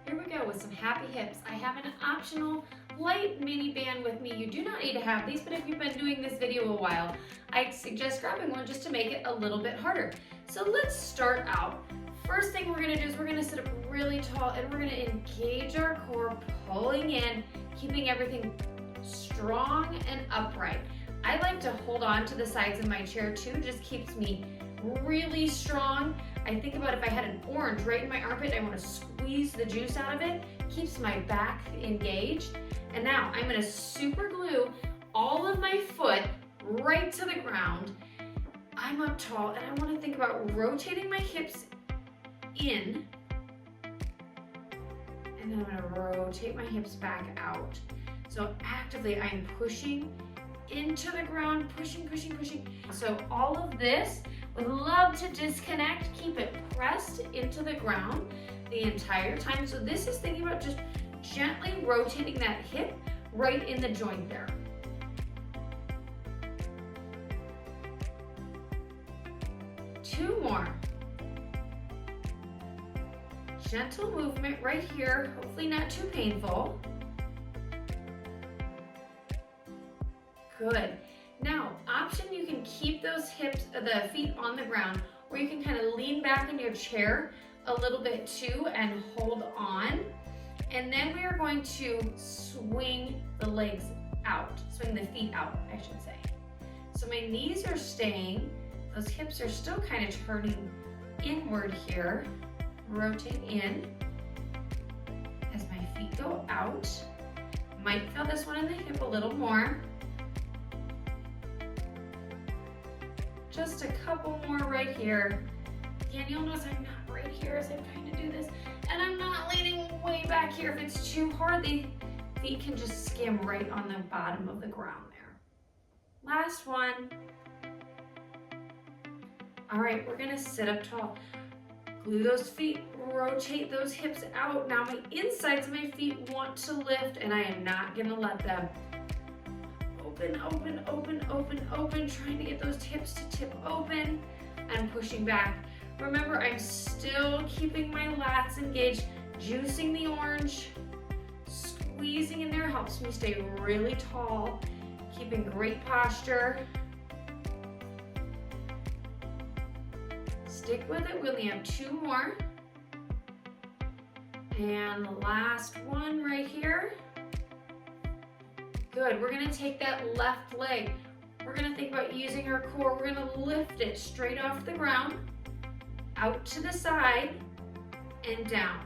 Here we go with some happy hips. I have an optional light mini band with me. You do not need to have these, but if you've been doing this video a while, I suggest grabbing one just to make it a little bit harder. So let's start out. First thing we're gonna do is we're gonna sit up really tall and we're gonna engage our core, pulling in, keeping everything strong and upright. I like to hold on to the sides of my chair too, just keeps me really strong. I think about if I had an orange right in my armpit, I want to squeeze the juice out of it, keeps my back engaged. And now I'm going to super glue all of my foot right to the ground. I'm up tall and I want to think about rotating my hips in, and then I'm going to rotate my hips back out. So actively I'm pushing into the ground, pushing. So all of this, would love to disconnect, keep it pressed into the ground the entire time. So this is thinking about just gently rotating that hip right in the joint there. Two more. Gentle movement right here, hopefully not too painful. Good. Now, option, you can keep those hips, the feet on the ground, or you can kind of lean back in your chair a little bit too and hold on. And then we are going to swing the legs out, swing the feet out, I should say. So my knees are staying, those hips are still kind of turning inward here. Rotate in as my feet go out. Might feel this one in the hip a little more. Just a couple more right here. Again, you'll notice I'm not right here as I'm trying to do this, and I'm not leaning way back here. If it's too hard, the feet can just skim right on the bottom of the ground there. Last one. All right, we're gonna sit up tall. Glue those feet, rotate those hips out. Now my insides of my feet want to lift, and I am not gonna let them. Open, trying to get those hips to tip open and pushing back. Remember, I'm still keeping my lats engaged, juicing the orange, squeezing in there helps me stay really tall, keeping great posture. Stick with it, we only have two more. And the last one right here. Good, we're gonna take that left leg. We're gonna think about using our core. We're gonna lift it straight off the ground, out to the side, and down.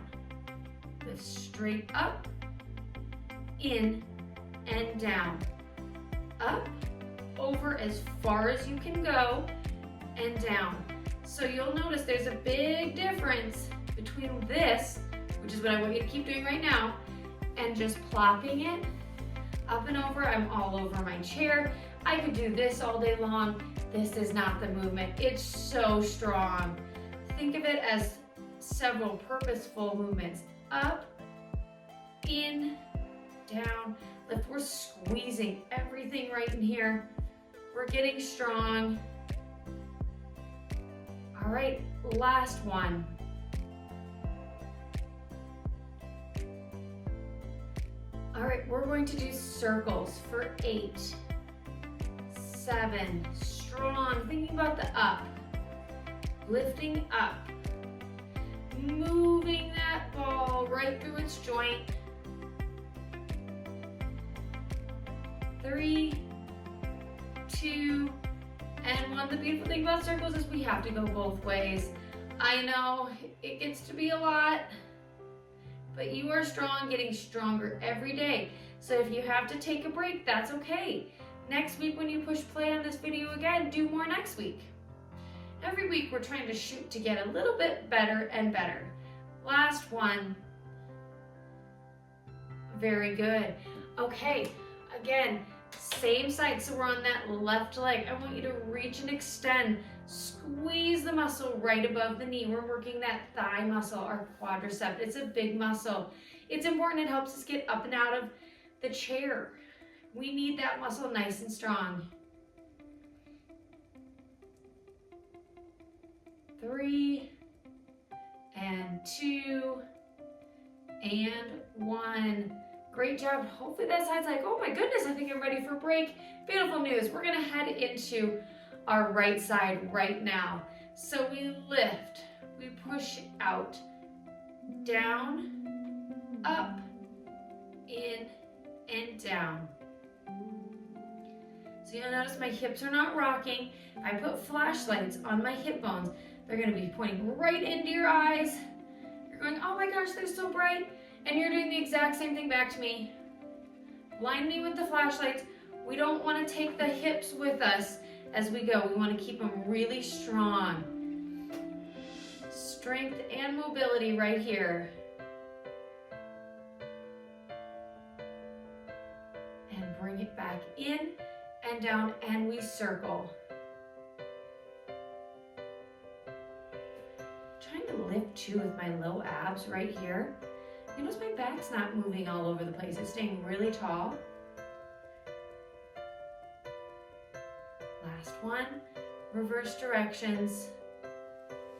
Lift straight up, in, and down. Up, over as far as you can go, and down. So you'll notice there's a big difference between this, which is what I want you to keep doing right now, and just plopping it up and over. I'm all over my chair. I could do this all day long. This is not the movement. It's so strong. Think of it as several purposeful movements. Up, in, down, lift. We're squeezing everything right in here. We're getting strong. All right, last one. All right, we're going to do circles for 8, 7, strong, thinking about the up, lifting up, moving that ball right through its joint. 3, 2, and 1. The beautiful thing about circles is we have to go both ways. I know it gets to be a lot, but you are strong, getting stronger every day. So if you have to take a break, that's okay. Next week when you push play on this video again, do more next week. Every week we're trying to shoot to get a little bit better and better. Last one. Very good. Okay, again, same side, so we're on that left leg. I want you to reach and extend. Squeeze the muscle right above the knee. We're working that thigh muscle, our quadricep. It's a big muscle. It's important, it helps us get up and out of the chair. We need that muscle nice and strong. 3, and 2, and 1. Great job. Hopefully that side's like, oh my goodness, I think I'm ready for a break. Beautiful news. We're gonna head into our right side right now. So we lift, we push out, down, up, in, and down. So you'll notice my hips are not rocking. I put flashlights on my hip bones. They're gonna be pointing right into your eyes. You're going, oh my gosh, they're so bright. And you're doing the exact same thing back to me. Blind me with the flashlights. We don't wanna take the hips with us as we go. We wanna keep them really strong. Strength and mobility right here. And bring it back in and down, and we circle. Trying to lift too with my low abs right here. You notice my back's not moving all over the place. It's staying really tall. Last one, reverse directions.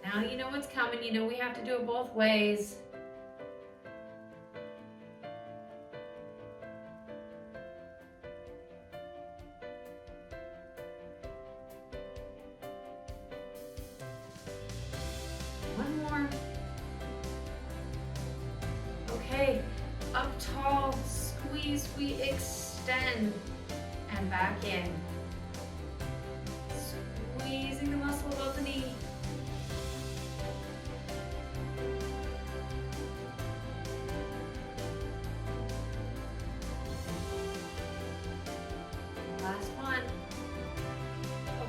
Now you know what's coming. You know we have to do it both ways. One more. Okay, up tall, squeeze, we extend, and back in. Squeezing the muscle above the knee. Last one.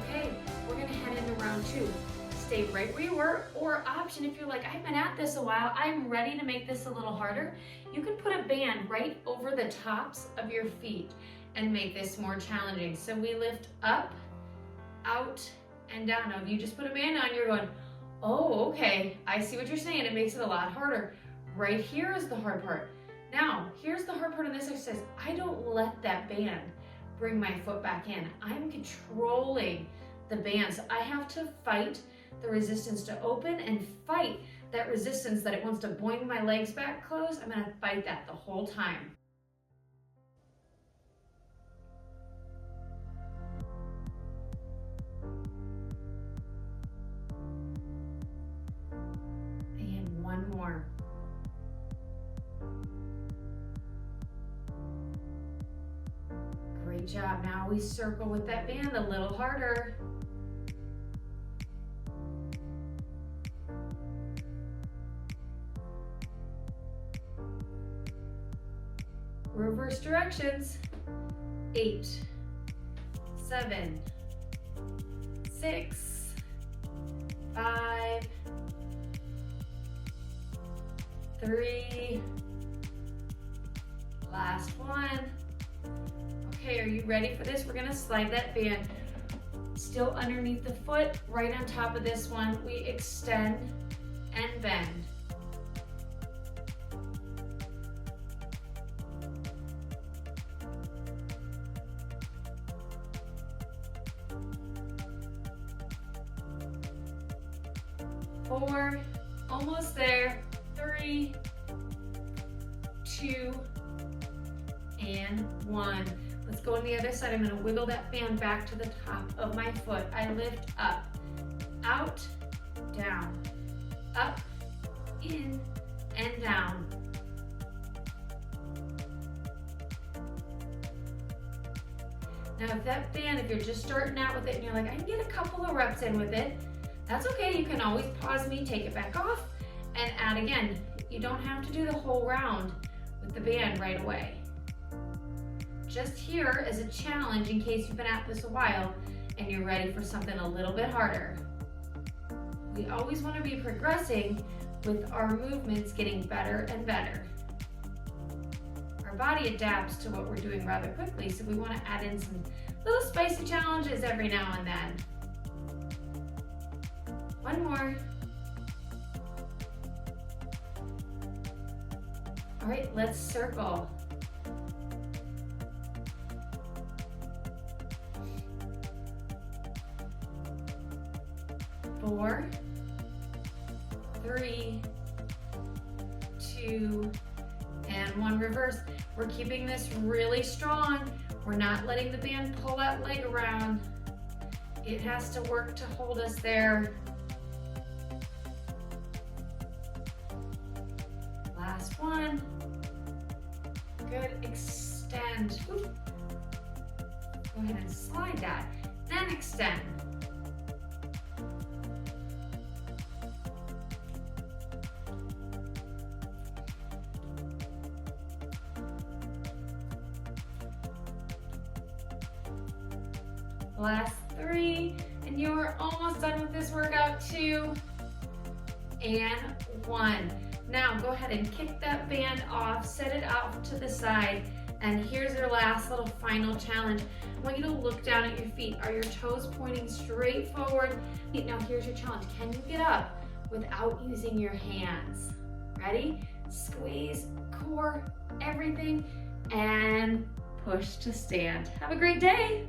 Okay, we're gonna head into round 2. Stay right where you were, or option if you're like, I've been at this a while, I'm ready to make this a little harder, you can put a band right over the tops of your feet and make this more challenging. So we lift up, out, and down. Now if you just put a band on, you're going, oh, okay, I see what you're saying. It makes it a lot harder. Right here is the hard part. Now, here's the hard part of this exercise. I don't let that band bring my foot back in. I'm controlling the band. So I have to fight the resistance to open and fight that resistance that it wants to boing my legs back closed. I'm gonna fight that the whole time. And one more. Great job. Now we circle with that band a little harder. Reverse directions. 8, 7, 6, 5, 3, last one. Okay, are you ready for this? We're gonna slide that band still underneath the foot, right on top of this one. We extend and bend. Four, almost there. 3, 2, and 1. Let's go on the other side. I'm gonna wiggle that band back to the top of my foot. I lift up, out, down, up, in, and down. Now if that band, if you're just starting out with it and you're like, I can get a couple of reps in with it, that's okay. You can always pause me, take it back off, and add again. You don't have to do the whole round with the band right away. Just here as a challenge in case you've been at this a while and you're ready for something a little bit harder. We always want to be progressing with our movements getting better and better. Our body adapts to what we're doing rather quickly, so we want to add in some little spicy challenges every now and then. One more. All right, let's circle. Four, 3, 2, and one reverse. We're keeping this really strong. We're not letting the band pull that leg around. It has to work to hold us there. Last one. Good, extend. Ooh. Go ahead and slide that, then extend. Last 3, and you're almost done with this workout. 2 and 1. Now go ahead and kick that band off, set it off to the side, and here's your last little final challenge. I want you to look down at your feet. Are your toes pointing straight forward? Now here's your challenge. Can you get up without using your hands? Ready? Squeeze, core, everything, and push to stand. Have a great day.